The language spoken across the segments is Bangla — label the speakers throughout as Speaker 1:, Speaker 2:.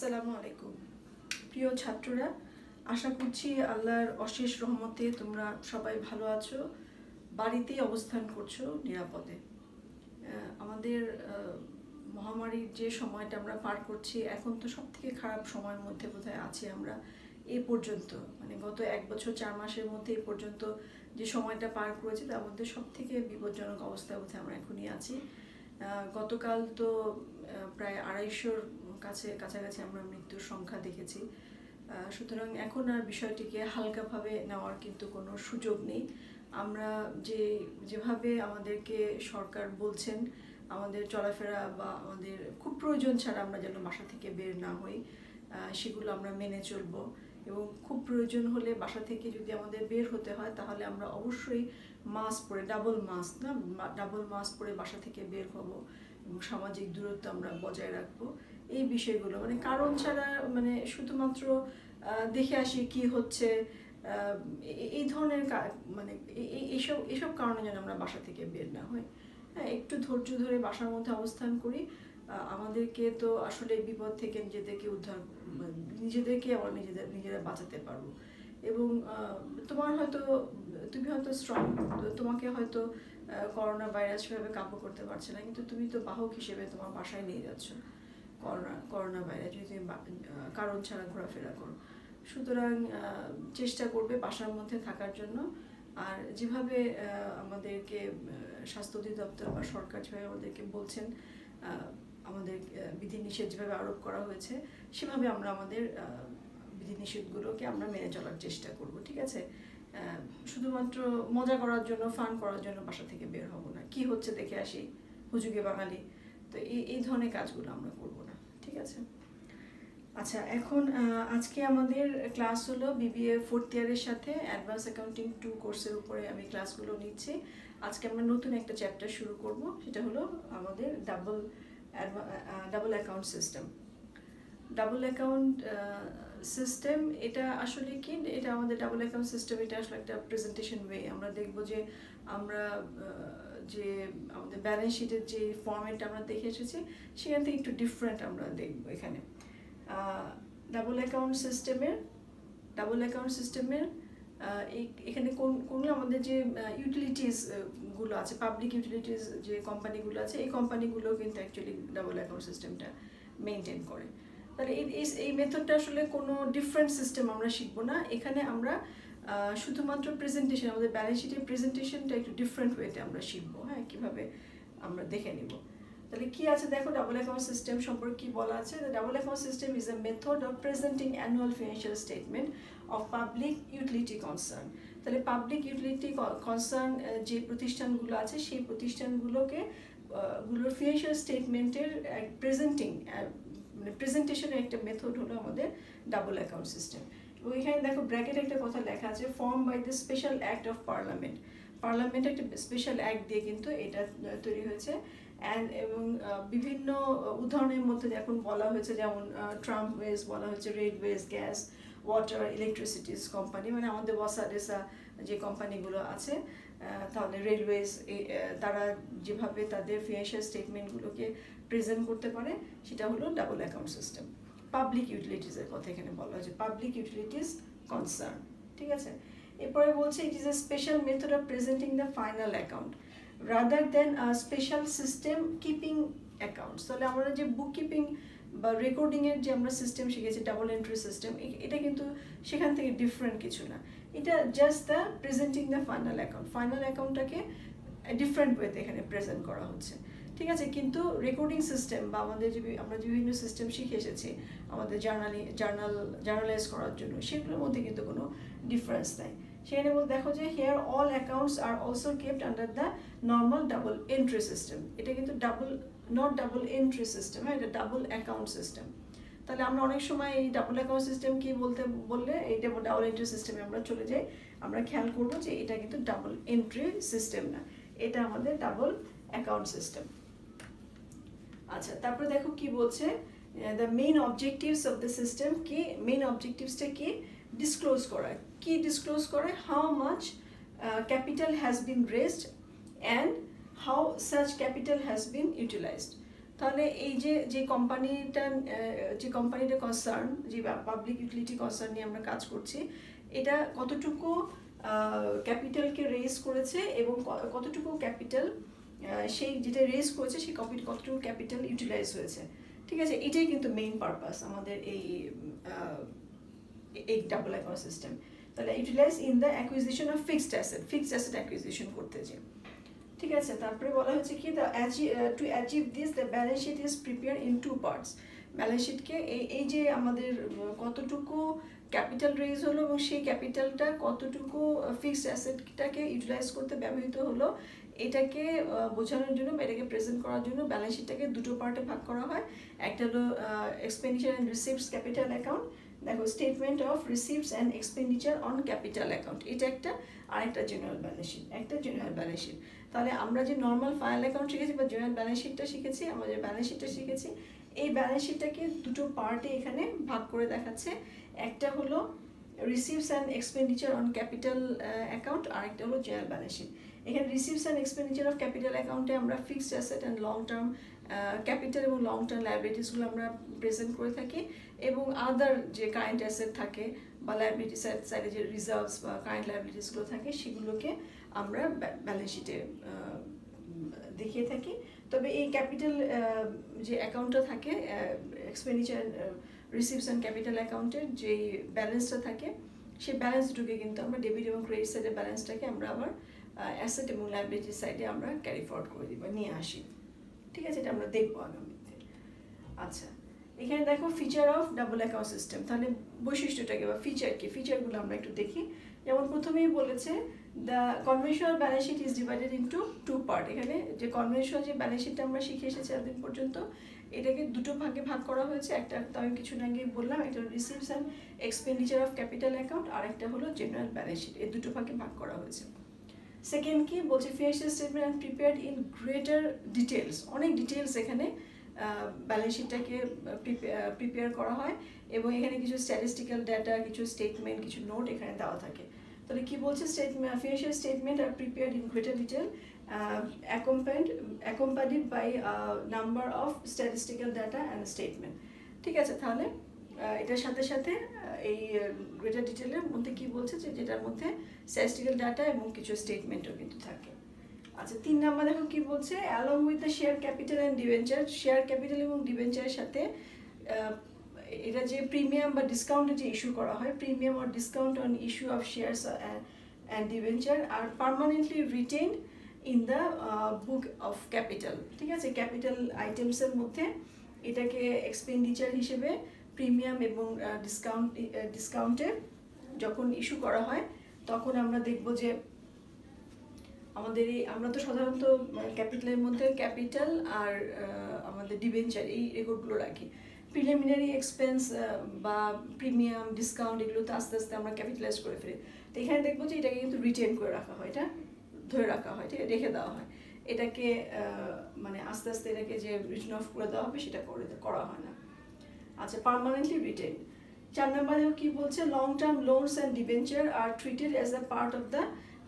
Speaker 1: আসসালামু আলাইকুম প্রিয় ছাত্ররা, আশা করছি আল্লাহর অশেষ রহমতে তোমরা সবাই ভালো আছো, বাড়িতেই অবস্থান করছো নিরাপদে। আমাদের মহামারীর যে সময়টা আমরা পার করছি, এখন তো সব থেকে খারাপ সময়ের মধ্যে বোধহয় আছি আমরা এই পর্যন্ত, মানে গত 1 বছর 4 মাসের মধ্যে এই পর্যন্ত যে সময়টা পার করেছি তার মধ্যে সব থেকে বিপজ্জনক অবস্থায় বোধহয় আমরা এখনই আছি। গতকাল তো প্রায় 250-র কাছাকাছি আমরা মৃত্যুর সংখ্যা দেখেছি। সুতরাং এখন আর বিষয়টিকে হালকাভাবে নেওয়ার কিন্তু কোনো সুযোগ নেই। আমরা যেভাবে আমাদেরকে সরকার বলছেন আমাদের চলাফেরা বা আমাদের খুব প্রয়োজন ছাড়া আমরা যেন বাসা থেকে বের না হই, সেগুলো আমরা মেনে চলবো। এবং খুব প্রয়োজন হলে বাসা থেকে যদি আমাদের বের হতে হয় তাহলে আমরা অবশ্যই মাস্ক পরে, ডাবল মাস্ক পরে বাসা থেকে বের হব এবং সামাজিক দূরত্ব আমরা বজায় রাখবো। এই বিষয়গুলো মানে কারণ ছাড়া, মানে শুধুমাত্র দেখে আসি কি হচ্ছে, এই ধরনের মানে এইসব কারণে যেন আমরা বাসা থেকে বের না হই। হ্যাঁ, একটু ধৈর্য ধরে বাসার মধ্যে অবস্থান করি। আমাদেরকে তো আসলে বিপদ থেকে নিজেদেরকে আবার নিজেরা বাঁচাতে পারবো। এবং তুমি হয়তো স্ট্রং, তোমাকে হয়তো করোনা ভাইরাস সেভাবে কাবু করতে পারছে না, কিন্তু তুমি তো বাহক হিসেবে তোমার বাসায় নিয়ে যাচ্ছ করোনা ভাইরাস, যদি তুমি কারণ ছাড়া ঘোরাফেরা করো। সুতরাং চেষ্টা করবে বাসার মধ্যে থাকার জন্য। আর যেভাবে আমাদেরকে স্বাস্থ্য অধিদপ্তর বা সরকার যেভাবে আমাদেরকে বলছেন, আমাদের বিধিনিষেধ যেভাবে আরোপ করা হয়েছে সেভাবে আমরা আমাদের বিধিনিষেধগুলোকে আমরা মেনে চলার চেষ্টা করব, ঠিক আছে? শুধুমাত্র মজা করার জন্য, ফান করার জন্য বাসা থেকে বের হব না, কি হচ্ছে দেখে আসি, হুজুগে বাঙালি, তো এই ধরনের কাজগুলো আমরা করব না, ঠিক আছে? আচ্ছা, এখন আজকে আমাদের ক্লাস হলো বিবিএ 4th ইয়ারের সাথে অ্যাডভান্স অ্যাকাউন্টিং 2 কোর্সের উপরে আমি ক্লাসগুলো নিচ্ছি। আজকে আমরা নতুন একটা চ্যাপ্টার শুরু করব, সেটা হলো আমাদের double account system. Double account system এটা আসলে কি? এটা আমাদের ডাবল অ্যাকাউন্ট সিস্টেম, এটা আসলে একটা প্রেজেন্টেশন ওয়ে। আমরা দেখব যে আমরা যে আমাদের ব্যালেন্স শিটের যে ফর্মেটটা আমরা দেখে এসেছি সেখান থেকে একটু ডিফারেন্ট আমরা দেখব এখানে। ডাবল অ্যাকাউন্ট সিস্টেমের এখানে কোনগুলো আমাদের যে ইউটিলিটিসগুলো আছে, পাবলিক ইউটিলিটিস যে কোম্পানিগুলো আছে, এই কোম্পানিগুলো কিন্তু অ্যাকচুয়ালি ডাবল অ্যাকাউন্ট সিস্টেমটা মেনটেন করে। তাহলে এই মেথডটা আসলে কোনো ডিফারেন্ট সিস্টেম আমরা শিখবো না এখানে। আমরা শুধুমাত্র প্রেজেন্টেশন, আমাদের ব্যালেন্স শিটের প্রেজেন্টেশনটা একটু ডিফারেন্ট ওয়েতে আমরা শিখবো। হ্যাঁ, কীভাবে আমরা দেখে নিব। তাহলে কি আছে দেখো, ডাবল অ্যাকাউন্ট সিস্টেম সম্পর্কে কি বলা আছে? Double account system is a method of presenting annual financial statement of public utility concern. তাহলে পাবলিক ইউটিলিটি কনসার্ন যে প্রতিষ্ঠানগুলো আছে সেই প্রতিষ্ঠানগুলোর ফিনান্সিয়াল স্টেটমেন্টের প্রেজেন্টেশনের একটা মেথড হলো আমাদের ডাবল অ্যাকাউন্ট সিস্টেম। এবং এখানে দেখো ব্র্যাকেট একটা কথা লেখা আছে, form by the special act of parliament একটা স্পেশাল অ্যাক্ট দিয়ে কিন্তু এটা তৈরি হয়েছে। এবং বিভিন্ন উদাহরণের মধ্যে এখন বলা হয়েছে, যেমন ট্রাম্প ওয়েজ বলা হয়েছে, রেলওয়েজ, গ্যাস, ওয়াটার, ইলেকট্রিসিটিস কোম্পানি, মানে আমাদের ওয়াসা যে কোম্পানিগুলো আছে। তাহলে রেলওয়েজ তারা যেভাবে তাদের ফিনান্সিয়াল স্টেটমেন্টগুলোকে প্রেজেন্ট করতে পারে সেটা হলো ডাবল অ্যাকাউন্ট সিস্টেম। পাবলিক ইউটিলিটিসের কথা এখানে বলা হয়েছে, পাবলিক ইউটিলিটিস কনসার্ন, ঠিক আছে? এরপরে বলছে it is a special method of presenting the final account rather than a special system keeping accounts. তাহলে আমরা যে বুক কিপিং বা রেকর্ডিংয়ের যে আমরা সিস্টেম শিখেছি, ডাবল এন্ট্রি সিস্টেম, এটা কিন্তু সেখান থেকে ডিফারেন্ট কিছু না। এটা just the presenting the final অ্যাকাউন্টটাকে ডিফারেন্ট ওয়েতে এখানে প্রেজেন্ট করা হচ্ছে, ঠিক আছে? কিন্তু রেকর্ডিং সিস্টেম বা আমরা যে বিভিন্ন সিস্টেম শিখে এসেছি আমাদের জার্নালাইজ করার জন্য, সেগুলোর মধ্যে কিন্তু কোনো ডিফারেন্স নাই। সেখানে দেখো যে here all accounts are also kept under the normal double entry system. এটা কিন্তু নট ডাবল এন্ট্রি সিস্টেম, হ্যাঁ, এটা ডাবল অ্যাকাউন্ট সিস্টেম। তাহলে আমরা অনেক সময় এই ডাবল অ্যাকাউন্ট সিস্টেম কি বললে এই ডাবল এন্ট্রি সিস্টেমে আমরা চলে যাই, আমরা খেয়াল করবো যে এটা কিন্তু ডাবল এন্ট্রি সিস্টেম না, এটা আমাদের ডাবল অ্যাকাউন্ট সিস্টেম। আচ্ছা, তারপরে দেখো কি বলছে, the main objectives of the system কি? মেইন অবজেক্টিভসটা কি? ডিসক্লোজ করা। কি ডিসক্লোজ করে? How much capital has been raised and how such capital has been utilised. তাহলে এই যে কোম্পানিটা কনসার্ন, যে পাবলিক ইউটিলিটি কনসার্ন নিয়ে আমরা কাজ করছি, এটা কতটুকু ক্যাপিটালকে রেজ করেছে এবং কতটুকু ক্যাপিটাল সেই যেটা রেজ করেছে সেই কতটুকু ক্যাপিটাল ইউটিলাইজ হয়েছে, ঠিক আছে। এটাই কিন্তু মেইন পারপাস আমাদের এই ডাবল অ্যাকাউন্ট সিস্টেম। তাহলে utilise in the acquisition of fixed asset acquisition করতে যে, ঠিক আছে। তারপরে বলা হচ্ছে কি to achieve this the balance sheet is prepare in two parts. Balance শিটকে এই যে আমাদের কতটুকু ক্যাপিটাল রেজ হলো এবং সেই ক্যাপিটালটা কতটুকু ফিক্সড অ্যাসেটটাকে ইউটিলাইজ করতে ব্যবহৃত হলো, এটাকে বোঝানোর জন্য বা এটাকে প্রেজেন্ট করার জন্য ব্যালেন্স শিটটাকে দুটো পার্টে ভাগ করা হয়। একটা হলো expenditure and receives capital account, দেখো statement of receives and expenditure on capital account, এটা একটা, আর একটা জেনারেল ব্যালেন্স শিট, একটা জেনারেল ব্যালেন্স শিট। তাহলে আমরা যে নর্মাল ফাইনাল অ্যাকাউন্ট শিখেছি বা জেনারেল ব্যালেন্স শিটটা শিখেছি, আমরা যে ব্যালেন্স শিটটা শিখেছি, এই ব্যালেন্স শিটটাকে দুটো পার্টে এখানে ভাগ করে দেখাচ্ছে। একটা হলো receives and expenditure on capital account, আর একটা হলো জেনারেল ব্যালেন্স শিট। এখানে receives and expenditure of capital অ্যাকাউন্টে আমরা fixed asset and long term capital এবং লং টার্ম লায়াবিলিটিসগুলো আমরা প্রেজেন্ট করে থাকি, এবং আদার যে কারেন্ট অ্যাসেট থাকে বা লায়াবিলিটি সাইডে যে রিজার্ভস বা কারেন্ট লায়াবিলিটিসগুলো থাকে সেগুলোকে আমরা ব্যালেন্স শিটে দেখিয়ে থাকি। তবে এই ক্যাপিটাল যে অ্যাকাউন্টটা থাকে, এক্সপেন্ডিচার রিসিভস অ্যান্ড ক্যাপিটাল অ্যাকাউন্টের যে ব্যালেন্সটা থাকে, সেই ব্যালেন্স দুটোকে কিন্তু আমরা ডেবিট এবং ক্রেডিট সাইডের ব্যালেন্সটাকে আমরা আবার অ্যাসেট এবং লায়াবিলিটি সাইডে আমরা ক্যারি ফরওয়ার্ড করে দিই বা নিয়ে আসি, ঠিক আছে। এটা আমরা দেখবো আগামীতে। আচ্ছা, এখানে দেখো feature of double account system. তাহলে বৈশিষ্ট্যটাকে বা ফিচারগুলো আমরা একটু দেখি। যেমন প্রথমেই বলেছে the conventional balance sheet is divided into two part. এখানে যে কনভেনশনাল যে ব্যালেন্স শিটটা আমরা শিখে এসেছি এতদিন পর্যন্ত, এটাকে দুটো ভাগে ভাগ করা হয়েছে। একটা তো আমি কিছুদিন আগে বললাম, একটা receives and expenditure of capital account, আর একটা হলো জেনারেল ব্যালেন্স শিট। এই দুটো ভাগে ভাগ করা হয়েছে। সেকেন্ড কি বলছে, financial statement and prepared in greater details. অনেক ডিটেলস এখানে ব্যালেন্স শিটটাকে প্রিপেয়ার করা হয়, এবং এখানে কিছু স্ট্যাটিস্টিক্যাল ডাটা, কিছু স্টেটমেন্ট, কিছু নোট এখানে দেওয়া থাকে। তাহলে কি বলছে, financial statement are prepared in greater detail accompanied by a number of statistical data and statement, ঠিক আছে। তাহলে এটার সাথে সাথে এই গ্রেটার ডিটেলের মধ্যে কি বলছে, যে যেটার মধ্যে স্ট্যাটিস্টিক্যাল ডাটা এবং কিছু স্টেটমেন্টও কিন্তু থাকে। আচ্ছা, 3 নাম্বার দেখো কি বলছে, along with the share capital and debenture. Share capital এবং ডিবেঞ্চারের সাথে এটা যে প্রিমিয়াম বা ডিসকাউন্টে যে ইস্যু করা হয়, premium or discount on issue of shares and debenture are permanently retained in the book of capital, ঠিক আছে। ক্যাপিটাল আইটেমসের মধ্যে এটাকে এক্সপেন্ডিচার হিসেবে প্রিমিয়াম এবং ডিসকাউন্টে যখন ইস্যু করা হয়, তখন আমরা দেখব যে আমরা তো সাধারণত ক্যাপিটালের মধ্যে ক্যাপিটাল আর আমাদের ডিবেঞ্চার এই রেকর্ডগুলো রাখি। প্রিলিমিনারি এক্সপেন্স বা প্রিমিয়াম, ডিসকাউন্ট, এগুলো তো আস্তে আস্তে আমরা ক্যাপিটালাইজ করে ফেলি। তো এখানে দেখবো যে এটাকে কিন্তু রিটেন করে রাখা হয়, এটা ধরে রাখা হয়, ঠিক আছে, রেখে দেওয়া হয়। এটাকে মানে আস্তে আস্তে এটাকে যে রিটার্ন অফ করে দেওয়া হবে সেটা করা হয় না। আচ্ছা, পার্মানেন্টলি রিটেন। 4 নম্বরে কি বলছে, long term loans and debenture are treated as a part of the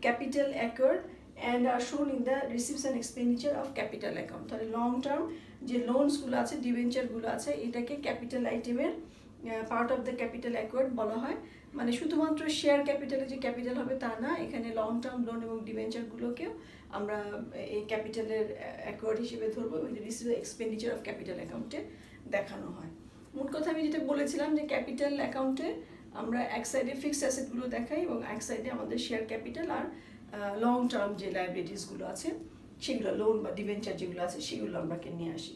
Speaker 1: capital account and are shown in the receives and expenditure of capital account. তাহলে লং টার্ম যে লোনসগুলো আছে, ডিবেঞ্চারগুলো আছে, এটাকে ক্যাপিটাল আইটেমের part of the capital account বলা হয়। মানে শুধুমাত্র শেয়ার ক্যাপিটালে যে ক্যাপিটাল হবে তা না, এখানে লং টার্ম লোন এবং ডিবেঞ্চারগুলোকেও আমরা এই ক্যাপিটালের অ্যাকার্ড হিসেবে ধরবো, এবং রিসিভ এক্সপেন্ডিচার অফ ক্যাপিটাল অ্যাকাউন্টে দেখানো হয়। মোট কথা আমি যেটা বলেছিলাম যে ক্যাপিটাল অ্যাকাউন্টে আমরা এক সাইডে ফিক্সড অ্যাসেটগুলো দেখাই এবং এক সাইডে আমাদের শেয়ার ক্যাপিটাল আর লং টার্ম যে লায়াবিলিটিসগুলো আছে সেগুলো, লোন বা ডিবেঞ্চার যেগুলো আছে সেগুলো আমরা নিয়ে আসি।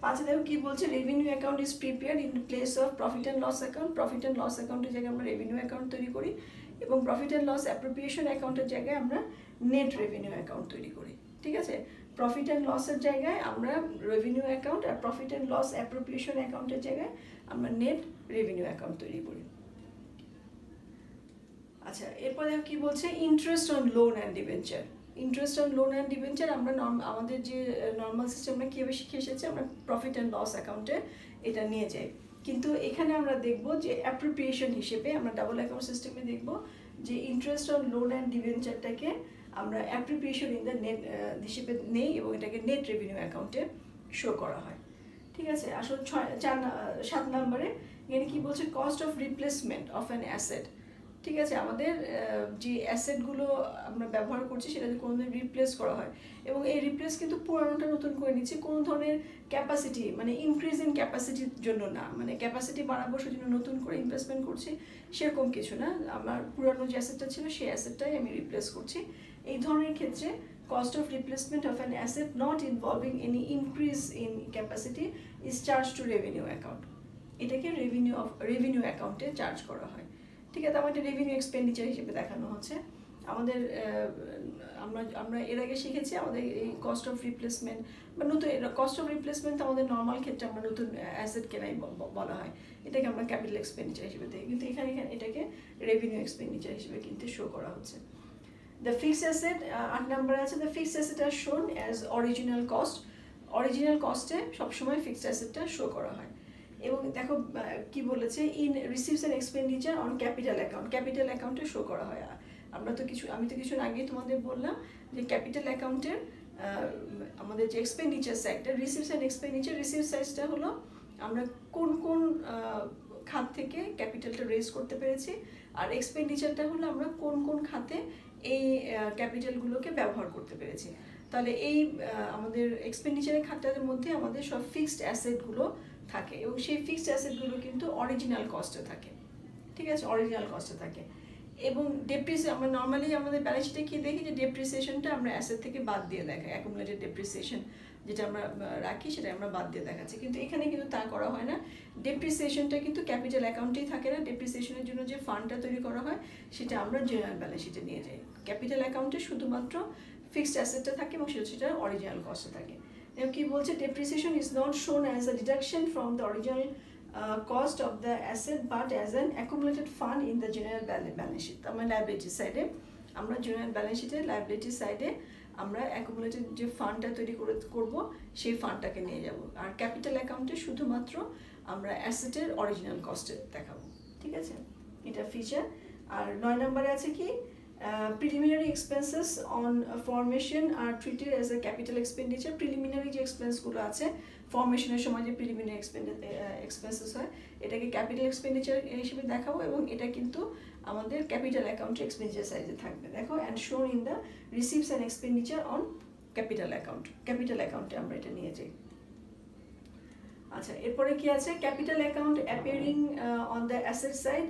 Speaker 1: 5 দেখো কি বলছে, revenue account is prepared in place of profit and loss account. Profit and loss অ্যাকাউন্টের জায়গায় আমরা রেভিনিউ অ্যাকাউন্ট তৈরি করি, এবং প্রফিট অ্যান্ড লস অ্যাপ্রোপ্রিয়েশন অ্যাকাউন্টের জায়গায় আমরা নেট রেভিনিউ অ্যাকাউন্ট তৈরি করি, ঠিক আছে। প্রফিট অ্যান্ড লসের জায়গায় আমরা রেভিনিউ অ্যাকাউন্ট, আর প্রফিট অ্যান্ড লস অ্যাপ্রোপ্রিয়েশন অ্যাকাউন্টের জায়গায় আমরা নেট রেভিনিউ অ্যাকাউন্ট তৈরি করি। আচ্ছা, এরপরে কি বলছে, interest on loan and debenture. Interest on loan and debenture আমরা আমাদের যে নর্মাল সিস্টেম আমরা কীভাবে শিখে এসেছি, আমরা প্রফিট অ্যান্ড লস অ্যাকাউন্টে এটা নিয়ে যাই। কিন্তু এখানে আমরা দেখব যে অ্যাপ্রোপ্রিয়েশন হিসেবে আমরা ডাবল অ্যাকাউন্ট সিস্টেমে দেখব যে ইন্টারেস্ট অন লোন অ্যান্ড ডিবেঞ্চারটাকে আমরা অ্যাপ্রোপ্রিয়েশন ইন দ্য নেট হিসেবে নেই, এবং এটাকে নেট রেভিনিউ অ্যাকাউন্টে শো করা হয়। ঠিক আছে। আসলে 7 নম্বরে এখানে কি বলছে, cost of replacement of an asset. ঠিক আছে, আমাদের যে অ্যাসেটগুলো আমরা ব্যবহার করছি সেটা যদি কোনো রিপ্লেস করা হয়, এবং এই রিপ্লেস কিন্তু পুরানোটা নতুন করে নিচ্ছি, কোনো ধরনের ক্যাপাসিটি মানে ইনক্রিজ ইন ক্যাপাসিটির জন্য না, মানে ক্যাপাসিটি বাড়াবো সেজন্য নতুন করে ইনভেস্টমেন্ট করছি সেরকম কিছু না, আমার পুরানো যে অ্যাসেটটা ছিল সেই অ্যাসেটটাই আমি রিপ্লেস করছি। এই ধরনের ক্ষেত্রে cost of replacement of an asset not involving any increase in capacity is charged to revenue account. এটাকে রেভিনিউ অ্যাকাউন্টে চার্জ করা হয়। ঠিক আছে, আমাদের রেভিনিউ এক্সপেন্ডিচার হিসেবে দেখানো হচ্ছে। আমাদের আমরা এর আগে শিখেছি আমাদের এই কস্ট অফ রিপ্লেসমেন্ট বা নতুন কস্ট অফ রিপ্লেসমেন্ট আমাদের নর্মাল ক্ষেত্রে আমরা নতুন অ্যাসেট কেনাই বলা হয়, এটাকে আমরা ক্যাপিটাল এক্সপেন্ডিচার হিসেবে দেখি, কিন্তু এখানে এটাকে রেভিনিউ এক্সপেন্ডিচার হিসেবে কিন্তু শো করা হচ্ছে। The fixed asset, 8 number আছে, the fixed asset are shown as original cost. Original কস্টে সবসময় ফিক্সড অ্যাসেটটা শো করা হয়। এবং দেখো কি বলেছে, in receives and expenditure on capital account, capital অ্যাকাউন্টে শো করা হয়। আমি তো কিছু আগেই তোমাদের বললাম যে ক্যাপিটাল অ্যাকাউন্টের আমাদের যে এক্সপেন্ডিচার সাইডটা, রিসিভস অ্যান্ড এক্সপেন্ডিচার, রিসিভ সাইডটা হলো আমরা কোন খাত থেকে ক্যাপিটালটা রেজ করতে পেরেছি, আর এক্সপেন্ডিচারটা হলো আমরা কোন খাতে এই ক্যাপিটালগুলোকে ব্যবহার করতে পেরেছি। তাহলে এই আমাদের এক্সপেন্ডিচারের খাতটার মধ্যে আমাদের সব ফিক্সড অ্যাসেটগুলো থাকে, এবং সেই ফিক্সড অ্যাসেটগুলো কিন্তু অরিজিনাল কস্টে থাকে। ঠিক আছে, অরিজিনাল কস্টে থাকে। এবং আমরা নর্মালি আমাদের ব্যালেন্স শিটে কি দেখি যে ডেপ্রিসিয়েশনটা আমরা অ্যাসেট থেকে বাদ দিয়ে দেখাই, অ্যাকুমুলেটেড ডেপ্রিসিয়েশন যেটা আমরা রাখি সেটা আমরা বাদ দিয়ে দেখাচ্ছি, কিন্তু এখানে কিন্তু তা করা হয় না। ডেপ্রিসিয়েশনটা কিন্তু ক্যাপিটাল অ্যাকাউন্টেই থাকে না, ডেপ্রিসিয়েশনের জন্য যে ফান্ডটা তৈরি করা হয় সেটা আমরা জেনারেল ব্যালেন্স শিটে নিয়ে যাই। ক্যাপিটাল অ্যাকাউন্টে শুধুমাত্র ফিক্সড অ্যাসেটটা থাকে এবং সেটা অরিজিনাল কস্টে থাকে। এবং কি বলছে, ডেপ্রিসিয়েশন ইজ নট শোন as a deduction from the original cost of the asset but as an accumulated fund in the general balance sheet. আমরা লাইবিলিটি সাইডে, আমরা জেনারেল ব্যালেন্স শিটে লাইবিলিটি সাইডে আমরা অ্যাকুমুলেটেড যে ফান্ডটা তৈরি করব সেই ফান্ডটাকে নিয়ে যাব, আর ক্যাপিটাল অ্যাকাউন্টে শুধুমাত্র আমরা অ্যাসেটের অরিজিনাল কস্টে দেখাবো। ঠিক আছে, এটা ফিচার। আর 9 নম্বরে আছে কি, preliminary expenses on formation R treated as a capital expenditure. Preliminary যে এক্সপেন্সগুলো আছে ফর্মেশনের সময় যে প্রিলিমিনারি এক্সপেন্সেস হয় এটাকে ক্যাপিটাল এক্সপেন্ডিচার হিসেবে দেখাবো, এবং এটা কিন্তু আমাদের ক্যাপিটাল অ্যাকাউন্টে এক্সপেন্ডিচার সাইজে থাকবে। দেখো, and shown in the receives and expenditure on capital account, capital অ্যাকাউন্টে আমরা এটা নিয়ে যাই। আচ্ছা, এরপরে কি আছে, capital account appearing on the asset side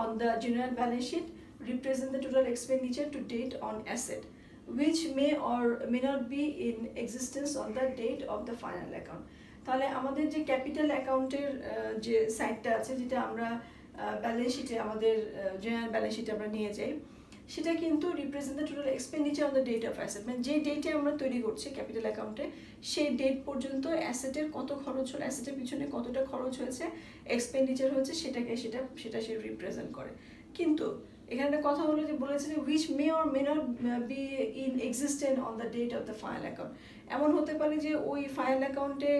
Speaker 1: on the general balance sheet represent the total expenditure to date on asset which may or may not be in existence on the date of the final account. তাহলে আমাদের যে ক্যাপিটাল অ্যাকাউন্টের যে সাইডটা আছে যেটা আমরা ব্যালেন্স শিটে আমাদের জেনারেল ব্যালেন্স শিটে আমরা নিয়ে যাই, সেটা কিন্তু represent the total expenditure on the date of asset, মানে যে ডেটে আমরা তৈরি করছি ক্যাপিটাল অ্যাকাউন্টে সেই ডেট পর্যন্ত অ্যাসেটের কত খরচ হলো, অ্যাসেটের পিছনে কতটা খরচ হয়েছে, এক্সপেন্ডিচার হচ্ছে, সেটা সে রিপ্রেজেন্ট করে। কিন্তু এখানে একটা কথা হলো যে বলেছে যে which may or may not be in existent on the date of the final account. এমন হতে পারে যে ওই ফাইনাল অ্যাকাউন্টে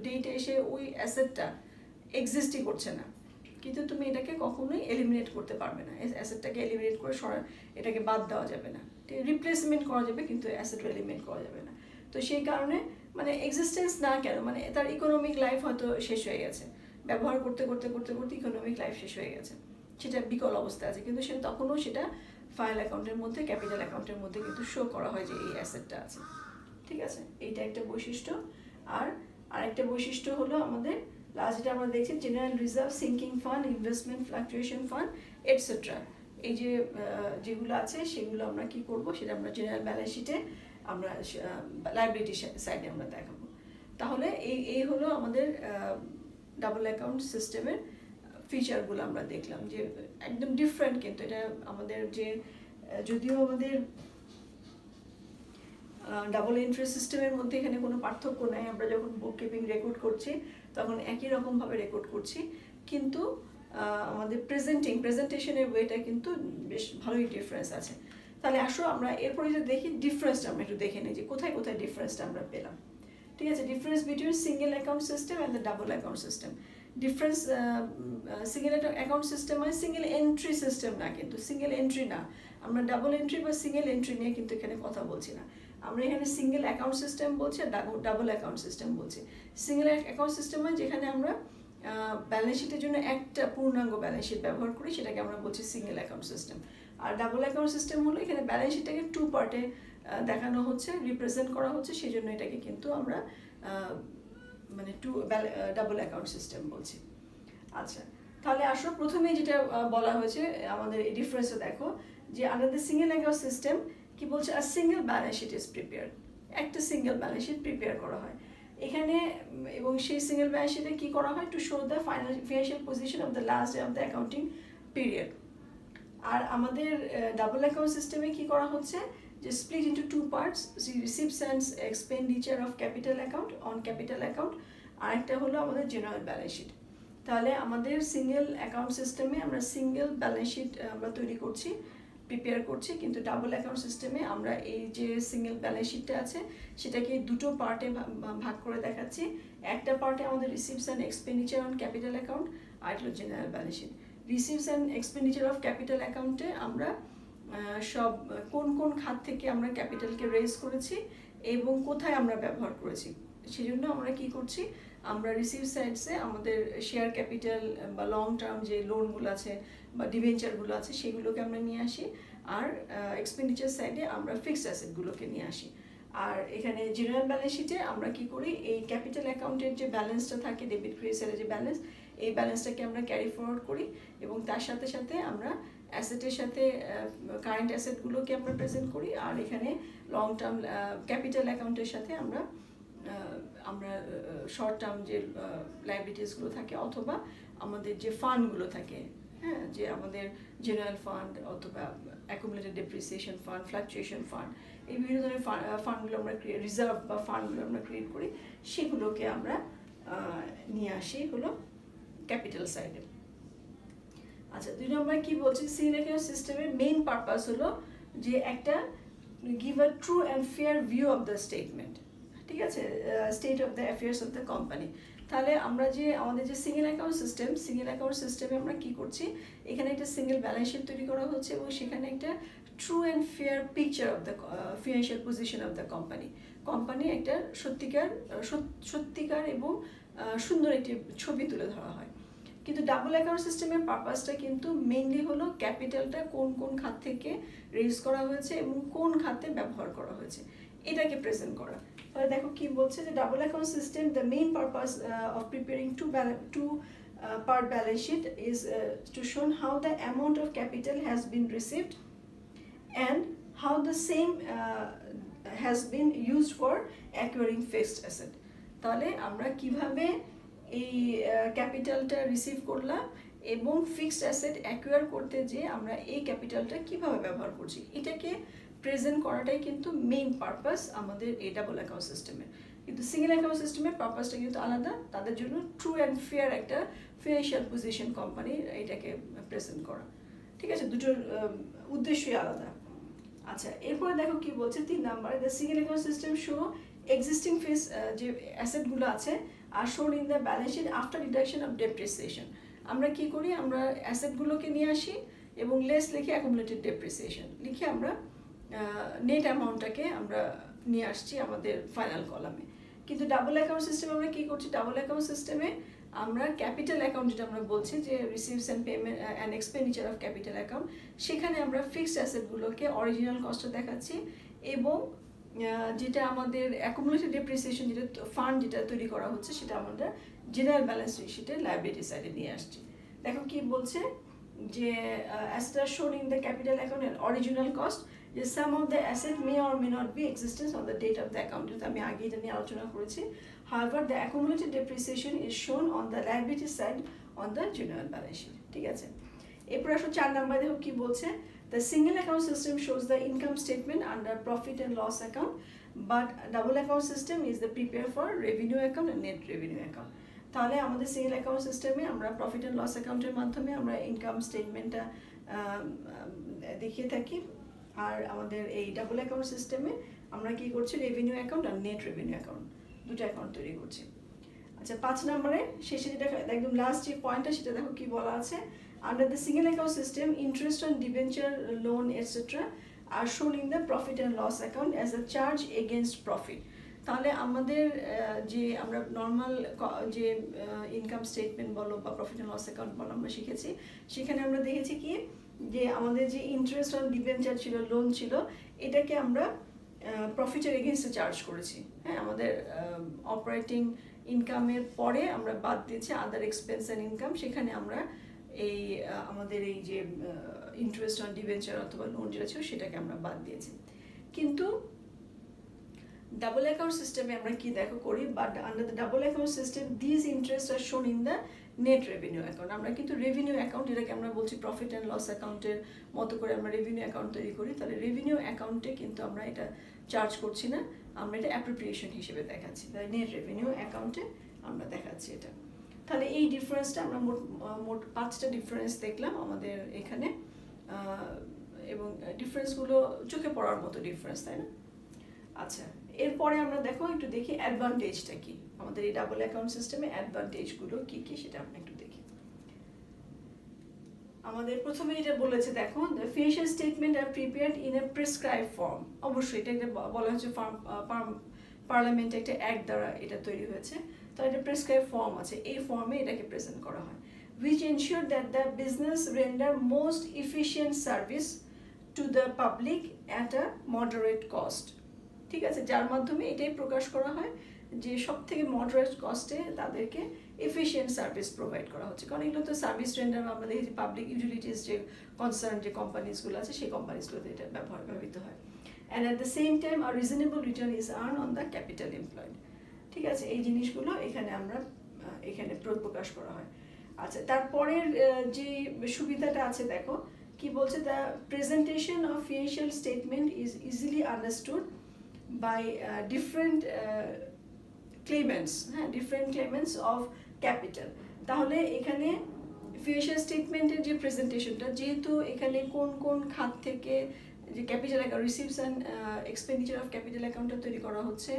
Speaker 1: ডেটে এসে ওই অ্যাসেটটা এক্সিস্টই করছে না, কিন্তু তুমি এটাকে কখনোই এলিমিনেট করতে পারবে না, অ্যাসেটটাকে এলিমিনেট করে এটাকে বাদ দেওয়া যাবে না, রিপ্লেসমেন্ট করা যাবে কিন্তু অ্যাসেট এলিমিনেট করা যাবে না। তো সেই কারণে মানে এক্সিস্টেন্স না কেন, মানে তার ইকোনমিক লাইফ হয়তো শেষ হয়ে গেছে, ব্যবহার করতে করতে করতে করতে ইকোনমিক লাইফ শেষ হয়ে গেছে, সেটা বিকল অবস্থায় আছে, কিন্তু তখনও সেটা ফাইনাল অ্যাকাউন্টের মধ্যে ক্যাপিটাল অ্যাকাউন্টের মধ্যে কিন্তু শো করা হয় যে এই অ্যাসেটটা আছে। ঠিক আছে, এইটা একটা বৈশিষ্ট্য। আর আরেকটা বৈশিষ্ট্য হলো আমাদের লাস্ট যেটা আমরা দেখছি, general reserve, sinking fund, investment fluctuation fund etcetera, এই যে যেগুলো আছে সেগুলো আমরা কি করব, সেটা আমরা জেনারেল ব্যালেন্স শিটে আমরা লাইবিলিটি সাইডে আমরা দেখাবো। তাহলে এই হলো আমাদের ডাবল অ্যাকাউন্ট সিস্টেমের ফিচারগুলো আমরা দেখলাম যে একদম ডিফারেন্ট, কিন্তু এটা আমাদের যে যদিও আমাদের ডাবল এন্ট্রি সিস্টেমের মধ্যে এখানে কোনো পার্থক্য নাই, আমরা যখন বুক কিপিং রেকর্ড করছি তখন একই রকমভাবে রেকর্ড করছি, কিন্তু আমাদের প্রেজেন্টেশনের ওয়েটা কিন্তু বেশ ভালোই ডিফারেন্স আছে। তাহলে আসো আমরা এরপরে যে দেখি ডিফারেন্সটা আমরা একটু দেখে নিই যে কোথায় কোথায় ডিফারেন্সটা আমরা পেলাম। ঠিক আছে, difference between single account system and the double account system. Difference, single account system মানে সিঙ্গেল এন্ট্রি সিস্টেম না, কিন্তু সিঙ্গেল এন্ট্রি না, আমরা ডাবল এন্ট্রি বা সিঙ্গেল এন্ট্রি নিয়ে কিন্তু এখানে কথা বলছি না, আমরা এখানে সিঙ্গেল অ্যাকাউন্ট সিস্টেম বলছি আর ডাবল অ্যাকাউন্ট সিস্টেম বলছি। সিঙ্গেল অ্যাকাউন্ট সিস্টেম হয় যেখানে আমরা ব্যালেন্স শিটের জন্য একটা পূর্ণাঙ্গ ব্যালেন্স শিট ব্যবহার করি, সেটাকে আমরা বলছি সিঙ্গেল অ্যাকাউন্ট সিস্টেম। আর ডাবল অ্যাকাউন্ট সিস্টেম হলো এখানে ব্যালেন্স শিটটাকে টু পার্টে দেখানো হচ্ছে, রিপ্রেজেন্ট করা হচ্ছে, সেই জন্য এটাকে কিন্তু আমরা মানে ডাবল অ্যাকাউন্ট সিস্টেম বলছি। আচ্ছা, তাহলে আসো প্রথমেই যেটা বলা হয়েছে আমাদের এই ডিফারেন্সটা দেখো যে under the single account system কি বলছে, আর single balance sheet is prepared, একটা সিঙ্গেল ব্যালেন্স শিট প্রিপেয়ার করা হয় এখানে, এবং সেই সিঙ্গেল ব্যালেন্স শিটে কী করা হয়, to show the financial position of the last day of the accounting period. আর আমাদের ডাবল অ্যাকাউন্ট সিস্টেমে কি করা হচ্ছে যে split into two parts, receipts and expenditure of capital account on capital account, আর একটা হলো আমাদের জেনারেল ব্যালেন্স শিট। তাহলে আমাদের সিঙ্গেল অ্যাকাউন্ট সিস্টেমে আমরা সিঙ্গেল ব্যালেন্স শিট আমরা তৈরি করছি, প্রিপেয়ার করছি, কিন্তু ডাবল অ্যাকাউন্ট সিস্টেমে আমরা এই যে সিঙ্গেল ব্যালেন্স শিটটা আছে সেটাকে দুটো পার্টে ভাগ করে দেখাচ্ছি। একটা পার্টে আমাদের receipts and expenditure on capital account, আর হলো general balance sheet. Receipts and expenditure of capital অ্যাকাউন্টে আমরা সব কোন কোন খাত থেকে আমরা ক্যাপিটালকে রেজ করেছি এবং কোথায় আমরা ব্যবহার করেছি, সেজন্য আমরা কি করছি, আমরা রিসিভ সাইডসে আমাদের শেয়ার ক্যাপিটাল বা লং টার্ম যে লোনগুলো আছে বা ডিভেঞ্চারগুলো আছে সেগুলোকে আমরা নিয়ে আসি, আর এক্সপেন্ডিচার সাইডে আমরা ফিক্সড অ্যাসেটগুলোকে নিয়ে আসি। আর এখানে জেনারেল ব্যালেন্স শিটে আমরা কি করি, এই ক্যাপিটাল অ্যাকাউন্টের যে ব্যালেন্সটা থাকে, ডেবিট ক্রেডিট সাইডের যে ব্যালেন্স, এই ব্যালেন্সটাকে আমরা ক্যারি ফরওয়ার্ড করি এবং তার সাথে সাথে আমরা অ্যাসেটের সাথে কারেন্ট অ্যাসেটগুলোকে আমরা প্রেজেন্ট করি, আর এখানে লং টার্ম ক্যাপিটাল অ্যাকাউন্টের সাথে আমরা শর্ট টার্ম যে লাইবিলিটিসগুলো থাকে অথবা আমাদের যে ফান্ডগুলো থাকে, হ্যাঁ, যে আমাদের জেনারেল ফান্ড অথবা accumulated depreciation fund, fluctuation fund, এই বিভিন্ন ধরনের ফান্ডগুলো আমরা রিজার্ভ বা ফান্ডগুলো আমরা ক্রিয়েট করি, সেগুলোকে আমরা নিয়ে আসি হলো ক্যাপিটাল সাইডে। আচ্ছা, 2 নম্বর কি বলছি, সিঙ্গেল অ্যাকাউন্ট সিস্টেমের মেইন পারপাস হলো যে একটা give a true and fair view of the statement, ঠিক আছে, state of the affairs of the company. তাহলে আমরা যে আমাদের যে সিঙ্গেল অ্যাকাউন্ট সিস্টেমে আমরা কি করছি, এখানে একটা সিঙ্গেল ব্যালেন্স শিট তৈরি করা হচ্ছে এবং সেখানে একটা true and fair picture of the financial position of the company একটা সত্যিকার এবং সুন্দর একটি ছবি তুলে ধরা হয়। কিন্তু ডাবল অ্যাকাউন্ট সিস্টেমের পারপাসটা কিন্তু মেইনলি হলো ক্যাপিটালটা কোন কোন খাত থেকে রেজ করা হয়েছে এবং কোন খাতে ব্যবহার করা হয়েছে এটাকে প্রেজেন্ট করা। তাহলে দেখো কি বলছে যে double account system, the main purpose of preparing two part balance sheet is to show how the amount of capital has been received and how the same has been used for acquiring fixed asset. তাহলে আমরা কিভাবে এই ক্যাপিটালটা রিসিভ করলাম এবং ফিক্সড অ্যাসেট অ্যাকুয়ার করতে যে আমরা এই ক্যাপিটালটা কিভাবে ব্যবহার করছি এটাকে প্রেজেন্ট করাটাই কিন্তু মেইন পারপাস আমাদের এই ডাবল অ্যাকাউন্ট সিস্টেমের। কিন্তু সিঙ্গেল অ্যাকাউন্ট সিস্টেমের পারপাসটা কিন্তু আলাদা, তাদের জন্য ট্রু অ্যান্ড ফেয়ার একটা ফিনান্সিয়াল পজিশন কোম্পানির এটাকে প্রেজেন্ট করা, ঠিক আছে, দুটোর উদ্দেশ্যই আলাদা। আচ্ছা, এরপরে দেখো কি বলছে 3 number, the single account system show existing fix যে অ্যাসেটগুলো আছে are shown in the balance sheet after deduction of depreciation. আমরা কি করি, আমরা অ্যাসেটগুলোকে নিয়ে আসি এবং লেস লিখে অ্যাকুমুলেটেড ডেপ্রিসিয়েশন লিখে আমরা নেট অ্যামাউন্টটাকে আমরা নিয়ে আসছি আমাদের ফাইনাল কলামে। কিন্তু ডাবল অ্যাকাউন্ট সিস্টেমে আমরা কি করছি, ডাবল অ্যাকাউন্ট সিস্টেমে আমরা ক্যাপিটাল অ্যাকাউন্ট যেটা আমরা বলছি যে receives and payment and expenditure of capital account, সেখানে আমরা ফিক্সড অ্যাসেটগুলোকে অরিজিনাল কস্টটা দেখাচ্ছি এবং যেটা আমাদের অ্যাকুমুলেটেড ডেপ্রিসিয়েশন যেটা ফান্ড যেটা তৈরি করা হচ্ছে সেটা আমরা জেনারেল ব্যালেন্স শিটে লাইবিলিটি সাইডে নিয়ে আসছি। দেখো কি বলছে যে asset are shown in the capital account and original cost, যে some of the asset may or may not be existence on the date of the account, যেটা আমি আগে এটা নিয়ে আলোচনা করেছি। However, the accumulated depreciation is shown on the liability side on the general balance sheet, ঠিক আছে। এরপর আসো 4 নাম্বার, দেখো কি বলছে, the single account system shows the income statement under profit and loss account, but double account system is the prepare for revenue account and net revenue account. তাহলে আমাদের সিঙ্গেল অ্যাকাউন্ট সিস্টেমে আমরা প্রফিট অ্যান্ড লস অ্যাকাউন্টের মাধ্যমে আমরা ইনকাম স্টেটমেন্টটা দেখিয়ে থাকি, আর আমাদের এই ডাবল অ্যাকাউন্ট সিস্টেমে আমরা কি করছি, রেভিনিউ অ্যাকাউন্ট আর নেট রেভিনিউ অ্যাকাউন্ট দুটো অ্যাকাউন্ট তৈরি করছি। আচ্ছা, 5 নম্বরে শেষে যেটা একদম লাস্ট যে পয়েন্টটা সেটা দেখো কি বলা আছে, under the single account system interest on debenture loan etcetera are shown in the profit and loss account as a charge against profit. তাহলে আমাদের যে আমরা নর্মাল যে ইনকাম স্টেটমেন্ট বলো বা প্রফিট অ্যান্ড লস অ্যাকাউন্ট বলো আমরা শিখেছি, সেখানে আমরা দেখেছি কি যে আমাদের যে ইন্টারেস্ট অন ডিবেঞ্চার ছিল, লোন ছিল, এটাকে আমরা প্রফিটের এগেনস্টে চার্জ করেছি। হ্যাঁ, আমাদের অপারেটিং ইনকামের পরে আমরা বাদ দিয়েছি আদার এক্সপেন্স অ্যান্ড ইনকাম, সেখানে আমরা এই আমাদের এই যে ইন্টারেস্ট অন ডিবেঞ্চার অথবা লোন যেটা ছিল সেটাকে আমরা বাদ দিয়েছি। কিন্তু ডাবল অ্যাকাউন্ট সিস্টেমে আমরা কি দেখো করি, but under the double account system this interest are shown in the net revenue account. আমরা কিন্তু রেভিনিউ অ্যাকাউন্ট, যেটাকে আমরা বলছি প্রফিট অ্যান্ড লস অ্যাকাউন্টের মতো করে আমরা রেভিনিউ অ্যাকাউন্ট তৈরি করি, তাহলে রেভিনিউ অ্যাকাউন্টে কিন্তু আমরা এটা চার্জ করছি না, আমরা এটা অ্যাপ্রোপ্রিয়েশন হিসেবে দেখাচ্ছি, তাহলে নেট রেভিনিউ অ্যাকাউন্টে আমরা দেখাচ্ছি এটা। তাহলে এই ডিফারেন্সটা আমরা মোট 5টা ডিফারেন্স দেখলাম আমাদের এখানে, এবং ডিফারেন্সগুলো চোখে পড়ার মতো ডিফারেন্স, তাই না? আচ্ছা, এরপরে আমরা দেখো একটু দেখি অ্যাডভান্টেজটা কি, আমাদের এই ডাবল অ্যাকাউন্ট সিস্টেমে অ্যাডভান্টেজগুলো কি কি সেটা আমরা একটু দেখি। আমাদের প্রথমে এটা বলেছে দেখো, the financial statement are prepared in a prescribe form. অবশ্যই এটা একটা বলা হচ্ছে পার্লামেন্টে একটা অ্যাক্ট দ্বারা এটা তৈরি হয়েছে, তো এটা প্রেসক্রাইব ফর্ম আছে, এই ফর্মে এটাকে প্রেজেন্ট করা হয়। which ensure that the business render most efficient service to the public at a moderate cost। ঠিক আছে, যার মাধ্যমে এটাই প্রকাশ করা হয় যে সব থেকে মডারেট কস্টে তাদেরকে এফিশিয়েন্ট সার্ভিস প্রোভাইড করা হচ্ছে, কারণ এগুলো তো সার্ভিস রেন্ডার আমরা দেখি পাবলিক ইউটিলিটিস যে কনসার্ন যে কোম্পানিজগুলো আছে সেই কোম্পানিজগুলোতে এটা ব্যবহৃত হয়। And at the same time আর reasonable return is earn on the capital employed. ঠিক আছে, এই জিনিসগুলো এখানে আমরা এখানে প্রকাশ করা হয়। আচ্ছা, তারপরের যে সুবিধাটা আছে দেখো কি বলছে, the presentation of financial statement is easily understood by different claimants, হ্যাঁ, ডিফারেন্ট ক্লেমেন্টস অফ ক্যাপিটাল। তাহলে এখানে ফিনান্সিয়াল স্টেটমেন্টের যে প্রেজেন্টেশনটা, যেহেতু এখানে কোন কোন খাত থেকে যে capital account receives and expenditure of capital অ্যাকাউন্টটা তৈরি করা হচ্ছে,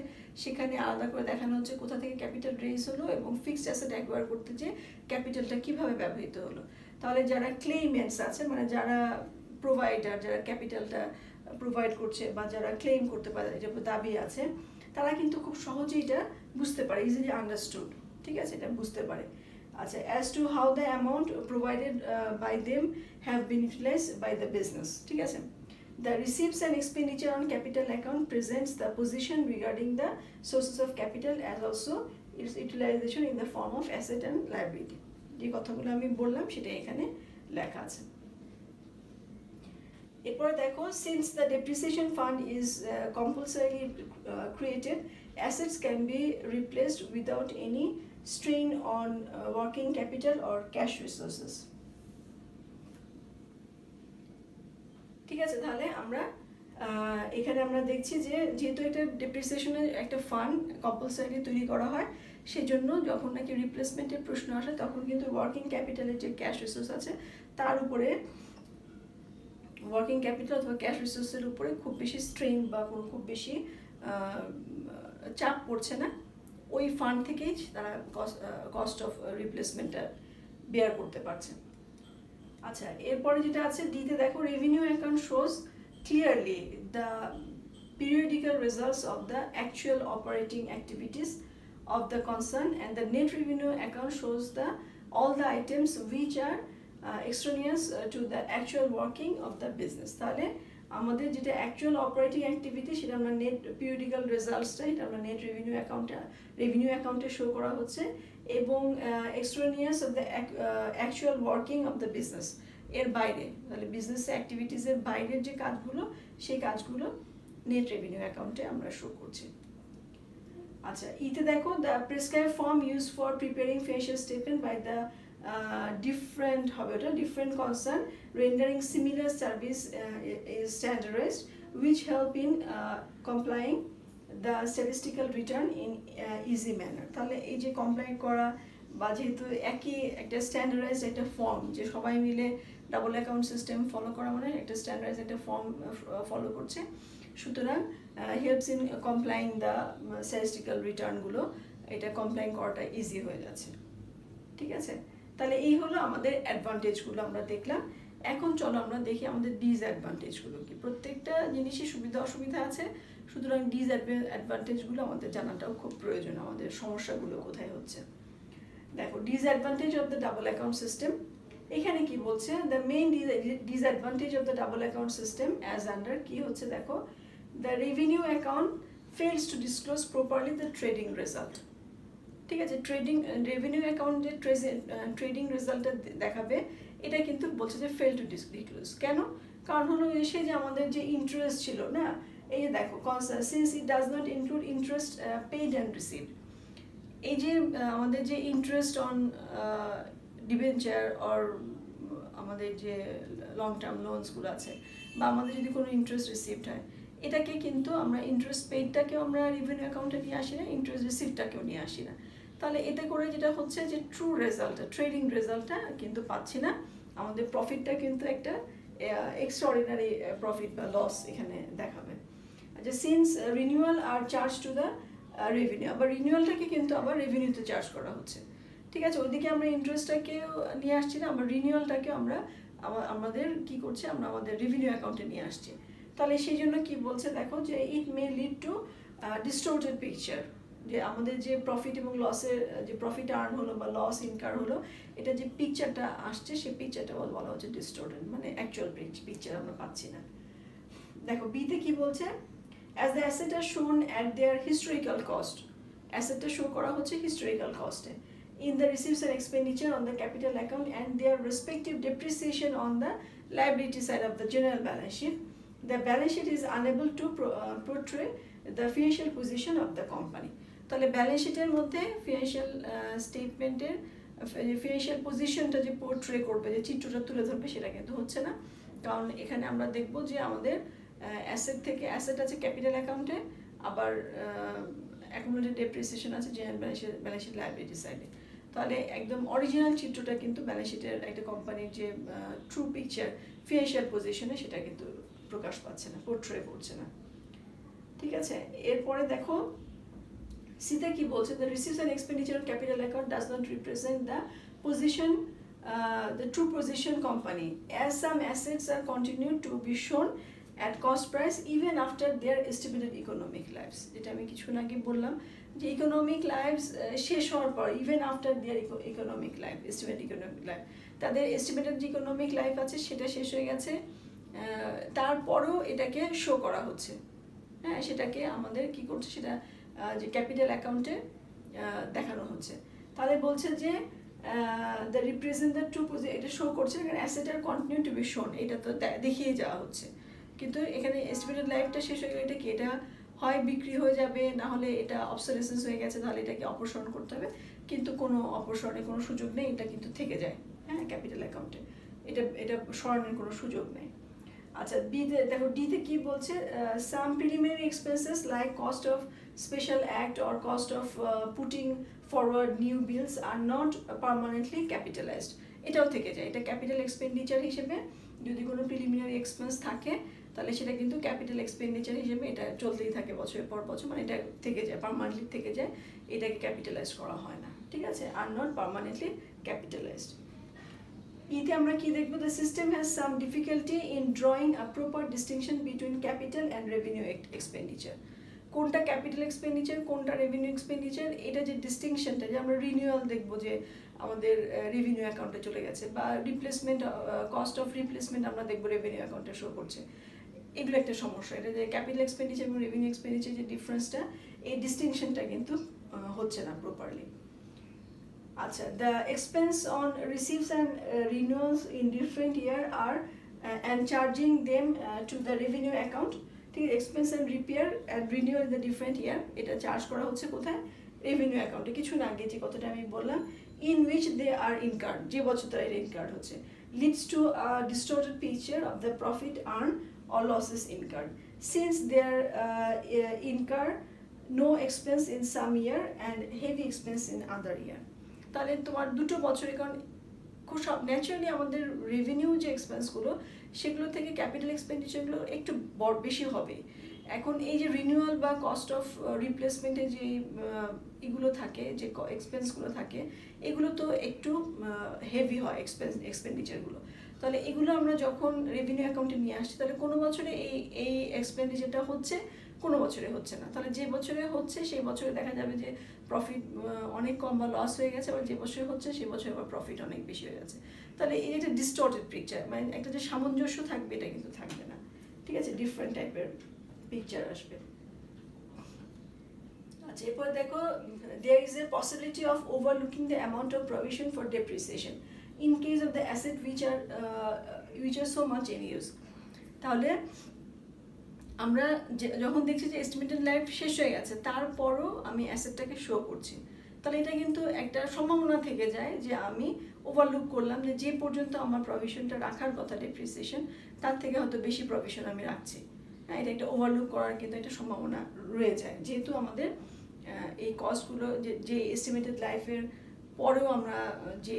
Speaker 1: সেখানে আলাদা করে দেখানো হচ্ছে কোথা থেকে ক্যাপিটাল রেজ হলো এবং ফিক্সড অ্যাসেট অ্যাকোয়ার করতে যে ক্যাপিটালটা কিভাবে ব্যবহৃত হলো। তাহলে যারা ক্লেইমেন্টস আছে, মানে যারা প্রোভাইডার, যারা ক্যাপিটালটা প্রোভাইড করছে বা যারা ক্লেম করতে পারে, যে দাবি আছে, তারা কিন্তু খুব সহজেই এটা বুঝতে পারে, ইজিলি আন্ডারস্টুড। ঠিক আছে, এটা বুঝতে পারে। আচ্ছা, as to how the amount provided by them have been utilized by the business. ঠিক আছে, the receipts and expenditure on capital account presents the position regarding the sources of capital as also its utilization in the form of asset and liability। যে কথাগুলো আমি বললাম সেটা এখানে লেখা আছে। এরপর দেখো, since the depreciation fund is compulsorily created, assets can be replaced without any strain on working capital or cash resources। ঠিক আছে, তাহলে আমরা এখানে আমরা দেখছি যে যেহেতু এটা ডেপ্রিসিয়েশনের একটা ফান্ড কম্পালসারি তৈরি করা হয়, সেজন্য যখন নাকি রিপ্লেসমেন্টের প্রশ্ন আসে তখন কিন্তু ওয়ার্কিং ক্যাপিটালের যে ক্যাশ রিসোর্স আছে তার উপরে, ওয়ার্কিং ক্যাপিটাল অথবা ক্যাশ রিসোর্সের উপরে খুব বেশি স্ট্রেন বা কোনো খুব বেশি চাপ পড়ছে না, ওই ফান্ড থেকেই তারা কস্ট অফ রিপ্লেসমেন্টটা বেয়ার করতে পারছে। আচ্ছা, এরপরে যেটা আছে ডিতে দেখো, revenue account shows clearly the periodical results of the actual operating activities of the concern, and the net revenue account shows all the items which are extraneous to the actual working of the business। তাহলে আমাদের যেটা অ্যাকচুয়াল অপারেটিং অ্যাক্টিভিটি সেটা আমরা নেট পিরিয়ডিক্যাল রেজাল্টসটা এটা আমরা নেট রেভিনিউ অ্যাকাউন্টে শো করা হচ্ছে, এবং extraneous of the actual working of the business, এর বাইরে, তাহলে বিজনেস অ্যাক্টিভিটিসের বাইরের যে কাজগুলো সেই কাজগুলো নেট রেভিনিউ অ্যাকাউন্টে আমরা শো করছি। আচ্ছা, ইতে দেখো, the prescribe form use for preparing financial statement by the different হবে ওটা different concern rendering similar service is standardized which help in complying the statistical return in easy manner। তাহলে এই যে কমপ্লাই করা বা যেহেতু একই একটা স্ট্যান্ডার্ডাইজড একটা ফর্ম, যে সবাই মিলে ডাবল অ্যাকাউন্ট সিস্টেম ফলো করা মানে একটা স্ট্যান্ডার্ডাইজড একটা ফর্ম ফলো করছে, সুতরাং helps in complying the statistical রিটার্নগুলো, এটা কমপ্লাইং করাটা ইজি হয়ে যাচ্ছে। ঠিক আছে, তাহলে এই হলো আমাদের অ্যাডভান্টেজগুলো আমরা দেখলাম। এখন চলো আমরা দেখি আমাদের ডিসঅ্যাডভান্টেজগুলো কি। প্রত্যেকটা জিনিসই সুবিধা অসুবিধা আছে, সুতরাং ডিসঅ্যাডভান্টেজগুলো আমাদের জানাটাও খুব প্রয়োজন, আমাদের সমস্যাগুলো কোথায় হচ্ছে। দেখো, disadvantage of the double account system. এখানে কি বলছে, the main disadvantage of the double account system as under কি হচ্ছে দেখো, the revenue account fails to disclose properly the trading result. ঠিক আছে, রেভিনিউ অ্যাকাউন্ট যে ট্রেডিং রেজাল্টটা দেখাবে, এটা কিন্তু বলছে যে ফেল টু ডিসক্লোজ। কেন? কারণ হলো এসে যে আমাদের যে ইন্টারেস্ট ছিল না, এই যে দেখো, since it does not include interest paid and received, এই যে আমাদের যে ইন্টারেস্ট অন ডিবেঞ্চার অর আমাদের যে লং টার্ম লোনসগুলো আছে, বা আমাদের যদি কোনো ইন্টারেস্ট রিসিভড হয়, এটাকে কিন্তু আমরা ইন্টারেস্ট পেইডটাকেও আমরা রেভিনিউ অ্যাকাউন্টে নিয়ে আসি না, ইন্টারেস্ট রিসিভটাকেও নিয়ে আসি না। তাহলে এতে করে যেটা হচ্ছে যে ট্রু রেজাল্টটা, ট্রেডিং রেজাল্টটা কিন্তু পাচ্ছি না, আমাদের প্রফিটটা কিন্তু একটা এক্সট্রাঅর্ডিনারি প্রফিট বা লস এখানে দেখাবে। যে since renewal are charge to the revenue, আবার রিনিউয়ালটাকে কিন্তু আবার রেভিনিউতে চার্জ করা হচ্ছে। ঠিক আছে, ওইদিকে আমরা ইন্টারেস্টটাকেও নিয়ে আসছি না, আমরা রিনিউয়ালটাকেও আমরা আমাদের কি করছি, আমরা আমাদের রেভিনিউ অ্যাকাউন্টে নিয়ে আসছি। তাহলে সেই জন্য কি বলছে দেখো, যে ইট may lead to distorted picture, যে আমাদের যে প্রফিট এবং লসের যে প্রফিট আর্ন হলো বা লস ইনকার হলো, এটা যে পিকচারটা আসছে সেই পিকচারটা বলা হচ্ছে ডিস্টোর্টেড, মানে অ্যাকচুয়াল পিকচার আমরা পাচ্ছি না। দেখো বিতে কি বলছে, as the asset are shown at their historical cost, অ্যাসেটটা শো করা হচ্ছে হিস্টোরিক্যাল কস্টে, in the receipts and expenditure on the capital account and their respective depreciation on the liability side of the general balance sheet, the balance sheet is unable to portray the financial position of the company. তাহলে ব্যালেন্স শিটের মধ্যে ফিনান্সিয়াল স্টেটমেন্টের ফিনান্সিয়াল পজিশনটা যে পোর্ট্রে করবে, যে চিত্রটা তুলে ধরবে, সেটা কিন্তু হচ্ছে না। কারণ এখানে আমরা দেখব যে আমাদের অ্যাসেট থেকে অ্যাসেট আছে ক্যাপিটাল অ্যাকাউন্টে, আবার অ্যাকুমুলেটেড ডেপ্রিসিয়েশন আছে জেনারেল ব্যালেন্স শিট লায়াবিলিটি সাইডে। তাহলে একদম অরিজিনাল চিত্রটা কিন্তু ব্যালেন্স শিটের একটা কোম্পানির যে ট্রু পিকচার ফিনান্সিয়াল পজিশনে, সেটা কিন্তু প্রকাশ পাচ্ছে না, পোর্ট্রে করছে না। ঠিক আছে, এরপরে দেখো সিতে কি বলছে, the receives and expenditure of capital account does not represent the position, the true position company, as some assets are continued to be shown at cost price even after their estimated economic lives. যেটা আমি কিছুক্ষণ আগে বললাম, যে ইকোনমিক লাইফস শেষ হওয়ার পর, even after their economic life, estimated economic life, তাদের এস্টিমেটেড যে ইকোনমিক লাইফ আছে সেটা শেষ হয়ে গেছে, তারপরও এটাকে শো করা হচ্ছে। হ্যাঁ, সেটাকে আমাদের কি করছে, সেটা যে ক্যাপিটাল অ্যাকাউন্টে দেখানো হচ্ছে। তাহলে বলছে যে the represent the true position, এটা শো করছে, এখানে asset are continue to be shown, এটা তো দেখিয়ে যাওয়া হচ্ছে। কিন্তু এখানে এস্টিমেটেড লাইফটা শেষ হয়ে গেলে এটা কি, এটা হয় বিক্রি হয়ে যাবে, না হলে এটা অবসোলিসেন্স হয়ে গেছে, তাহলে এটাকে অপসারণ করতে হবে, কিন্তু কোনো অপসারণের কোনো সুযোগ নেই, এটা কিন্তু থেকে যায় হ্যাঁ ক্যাপিটাল অ্যাকাউন্টে, এটা সরানোর কোনো সুযোগ নেই। আচ্ছা, বিতে দেখো, ডিতে কি বলছে, some preliminary expenses like cost of special act or cost of putting forward new bills are not permanently capitalised, এটাও থেকে যায়। এটা ক্যাপিটাল এক্সপেন্ডিচার হিসেবে যদি কোনো প্রিলিমিনারি এক্সপেন্স থাকে, তাহলে সেটা কিন্তু ক্যাপিটাল এক্সপেন্ডিচার হিসেবে এটা চলতেই থাকে বছরের পর বছর, মানে এটা থেকে যায়, পার্মানেন্টলি থেকে যায়, এটাকে ক্যাপিটালাইজ করা হয় না। ঠিক আছে, আর নট পার্মানেন্টলি ক্যাপিটালাইজড। ইতে আমরা কি দেখবো, the system has some difficulty in drawing a proper distinction between capital and revenue expenditure, কোনটা ক্যাপিটাল এক্সপেন্ডিচার কোনটা রেভিনিউ এক্সপেন্ডিচার, এটা যে ডিস্টিংশনটা, যে আমরা রিনিউয়াল দেখবো যে আমাদের রেভিনিউ অ্যাকাউন্টে চলে গেছে, বা রিপ্লেসমেন্ট কস্ট অফ রিপ্লেসমেন্ট আমরা দেখবো রেভিনিউ অ্যাকাউন্টে শো করছে, এগুলো একটা সমস্যা। এটা যে ক্যাপিটাল এক্সপেন্ডিচার এবং রেভিনিউ এক্সপেন্ডিচার যে ডিফারেন্সটা, এই ডিস্টিংশনটা কিন্তু হচ্ছে না প্রপারলি। আচ্ছা, the expense on receives and renewals in different year are and charging them to the revenue account, ঠিক আছে, expense and repair and renewal in the different year, এটা চার্জ করা হচ্ছে কোথায়, রেভিনিউ অ্যাকাউন্টে। কিছু না আগে যে কথাটা আমি বললাম, in which they are incurred, যে বছর তারা ইনকার্ড হচ্ছে, leads to a distorted picture of the profit earn or losses incurred, since there incur no expense in some year and heavy expense in other year. তাহলে তোমার দুটো বছরে, কারণ খুব সব ন্যাচারালি আমাদের রেভিনিউ যে এক্সপেন্সগুলো, সেগুলো থেকে ক্যাপিটাল এক্সপেন্ডিচারগুলো একটু বেশি হবে। এখন এই যে রিনিউয়াল বা কস্ট অফ রিপ্লেসমেন্টে যে এগুলো থাকে, যে এক্সপেন্সগুলো থাকে, এগুলো তো একটু হেভি হয় এক্সপেন্ডিচারগুলো। তাহলে এগুলো আমরা যখন রেভিনিউ অ্যাকাউন্টে নিয়ে আসছি, তাহলে কোনো বছরে এই এক্সপেন্ডিচারটা হচ্ছে, কোনো বছরে হচ্ছে না। তাহলে যে বছরে হচ্ছে সেই বছরে দেখা যাবে যে প্রফিট অনেক কম বা লস হয়ে গেছে, আবার যে বছরে হচ্ছে সেই বছরে আবার প্রফিট অনেক বেশি হয়ে গেছে। তাহলে এই একটা ডিস্টর্টেড পিকচার, মানে একটা যে সামঞ্জস্য থাকবে এটা কিন্তু থাকবে না, ঠিক আছে, ডিফারেন্ট টাইপের পিকচার আসবে। আচ্ছা, এরপরে দেখো, there is a possibility of overlooking the amount of provision for depreciation in case of the asset which are so much in use. তাহলে আমরা যখন দেখছি যে এস্টিমেটেড লাইফ শেষ হয়ে গেছে, তারপরও আমি অ্যাসেটটাকে শো করছি, তাহলে এটা কিন্তু একটা সম্ভাবনা থেকে যায় যে আমি ওভারলুক করলাম, যে পর্যন্ত আমার প্রভিশনটা রাখার কথা ডেপ্রিসিয়েশন, তার থেকে হয়তো বেশি প্রভিশন আমি রাখছি। হ্যাঁ, এটা একটা ওভারলুক করার কিন্তু একটা সম্ভাবনা রয়ে যায়, যেহেতু আমাদের এই কস্টগুলো যে এস্টিমেটেড লাইফের পরেও আমরা যে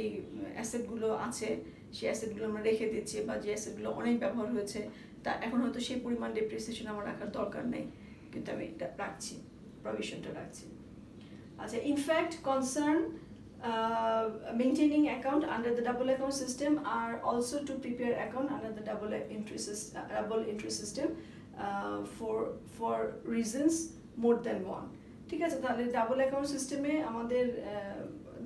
Speaker 1: অ্যাসেটগুলো আছে সেই অ্যাসেটগুলো আমরা রেখে দিচ্ছি, বা যে অ্যাসেটগুলো অনেক ব্যবহার হয়েছে তা এখন হয়তো সেই পরিমাণ ডেপ্রিসিয়েশন আমার রাখার দরকার নেই, কিন্তু আমি এটা রাখছি, প্রভিশনটা রাখছি। আচ্ছা, in fact concern maintaining account under the double account system are also to prepare account under the double entry system for reasons more than one. ঠিক আছে, তাহলে ডাবল অ্যাকাউন্ট সিস্টেমে আমাদের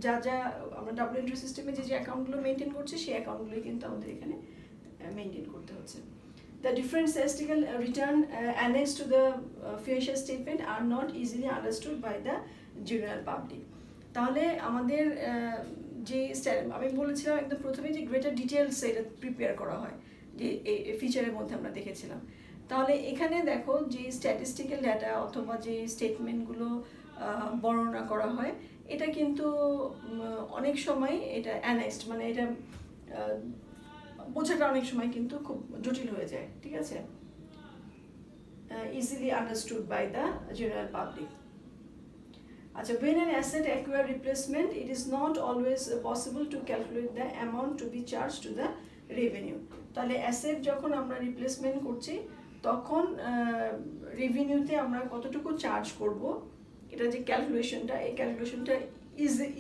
Speaker 1: যা আমরা ডাবল এন্ট্রি সিস্টেমে যে অ্যাকাউন্টগুলো মেনটেন করছি সেই অ্যাকাউন্টগুলোই কিন্তু আমাদের এখানে মেনটেন করতে হচ্ছে। The different statistical return annexed to the financial statement are not easily understood by the general public. তাহলে আমাদের যে আমি বলেছিলাম একদম প্রথমে যে গ্রেটার ডিটেলস এটা প্রিপেয়ার করা হয়, যে এই ফিচারের মধ্যে আমরা দেখেছিলাম। তাহলে এখানে দেখো যে স্ট্যাটিস্টিক্যাল ডাটা অথবা যে স্টেটমেন্টগুলো বর্ণনা করা হয়, এটা কিন্তু অনেক সময় এটা অ্যানেক্সড, মানে এটা বোঝাটা অনেক সময় কিন্তু খুব জটিল হয়ে যায়, ঠিক আছে, easily understood by the general public. আচ্ছা, when an asset acquire replacement, it is not always possible to calculate the amount to be charged to the revenue. তাহলে অ্যাসেট যখন আমরা রিপ্লেসমেন্ট করছি তখন রেভিনিউতে আমরা কতটুকু চার্জ করব, এটা যে ক্যালকুলেশনটা, এই ক্যালকুলেশনটা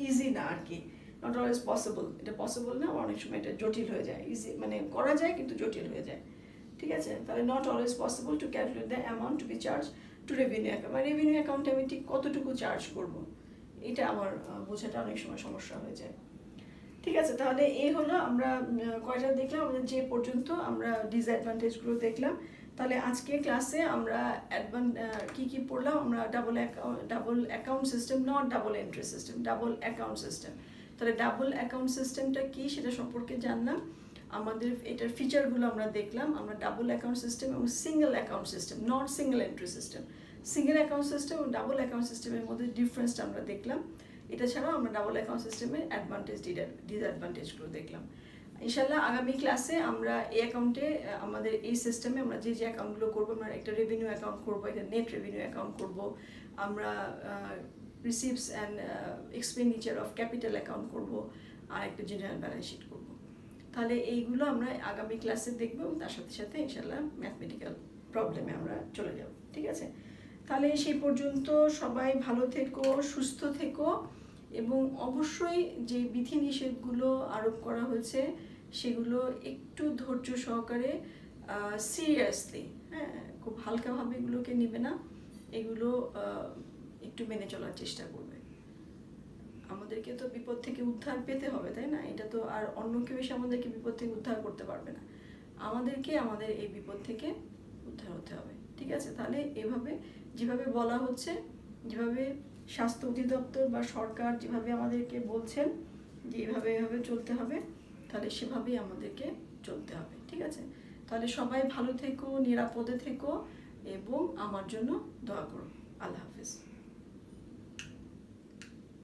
Speaker 1: ইজি না আর কি, নট অলওয়েজ পসিবল। এটা পসিবল না, অনেক সময় এটা জটিল হয়ে যায়, ইজি মানে করা যায় কিন্তু জটিল হয়ে যায়, ঠিক আছে। তাহলে not always possible to calculate the amount to be charge to revenue account, মানে রেভিনিউ অ্যাকাউন্টে আমি ঠিক কতটুকু চার্জ করব, এটা আমার বোঝাটা অনেক সময় সমস্যা হয়ে যায়, ঠিক আছে। তাহলে এই হলো আমরা কয়টা দেখলাম, আমাদের যে পর্যন্ত আমরা ডিসঅ্যাডভান্টেজগুলো দেখলাম। তাহলে আজকে ক্লাসে আমরা কি পড়লাম, আমরা double account system, not double entry system, double account system. তাহলে ডাবল অ্যাকাউন্ট সিস্টেমটা কি সেটা সম্পর্কে জানলাম, আমাদের এটার ফিচারগুলো আমরা দেখলাম। আমরা ডাবল অ্যাকাউন্ট সিস্টেম এবং single account system, not single entry system, single account system এবং ডাবল অ্যাকাউন্ট সিস্টেমের মধ্যে ডিফারেন্সটা আমরা দেখলাম। এটা ছাড়াও আমরা ডাবল অ্যাকাউন্ট সিস্টেমের অ্যাডভান্টেজ ডিসঅ্যাডভান্টেজগুলো দেখলাম। ইনশাল্লাহ আগামী ক্লাসে আমরা এই অ্যাকাউন্টে আমাদের এই সিস্টেমে আমরা যে অ্যাকাউন্টগুলো করবো, আমরা একটা রেভিনিউ অ্যাকাউন্ট করবো, একটা নেট রেভিনিউ অ্যাকাউন্ট করবো, আমরা receives and expenditure of capital account করবো, আর একটা জেনারেল ব্যালেন্স শিট করবো। তাহলে এইগুলো আমরা আগামী ক্লাসে দেখবো এবং তার সাথে সাথে ইনশাল্লাহ ম্যাথমেটিক্যাল প্রবলেমে আমরা চলে যাব, ঠিক আছে। তাহলে সেই পর্যন্ত সবাই ভালো থেকো, সুস্থ থেকো, এবং অবশ্যই যে বিধিনিষেধগুলো আরোপ করা হয়েছে সেগুলো একটু ধৈর্য সহকারে, সিরিয়াসলি, হ্যাঁ, খুব হালকাভাবে এগুলোকে নেবে না, এগুলো একটু মেনে চলার চেষ্টা করবে। আমাদেরকে তো বিপদ থেকে উদ্ধার পেতে হবে, তাই না? এটা তো আর অন্য কেউ এসে আমাদেরকে বিপদ থেকে উদ্ধার করতে পারবে না, আমাদেরকে আমাদের এই বিপদ থেকে উদ্ধার হতে হবে, ঠিক আছে। তাহলে এভাবে যেভাবে বলা হচ্ছে, যেভাবে স্বাস্থ্য অধিদপ্তর বা সরকার যেভাবে আমাদেরকে বলছেন যে এভাবে চলতে হবে, তাহলে সেভাবেই আমাদেরকে চলতে হবে, ঠিক আছে। তাহলে সবাই ভালো থেকো, নিরাপদে থেকো এবং আমার জন্য দোয়া করো।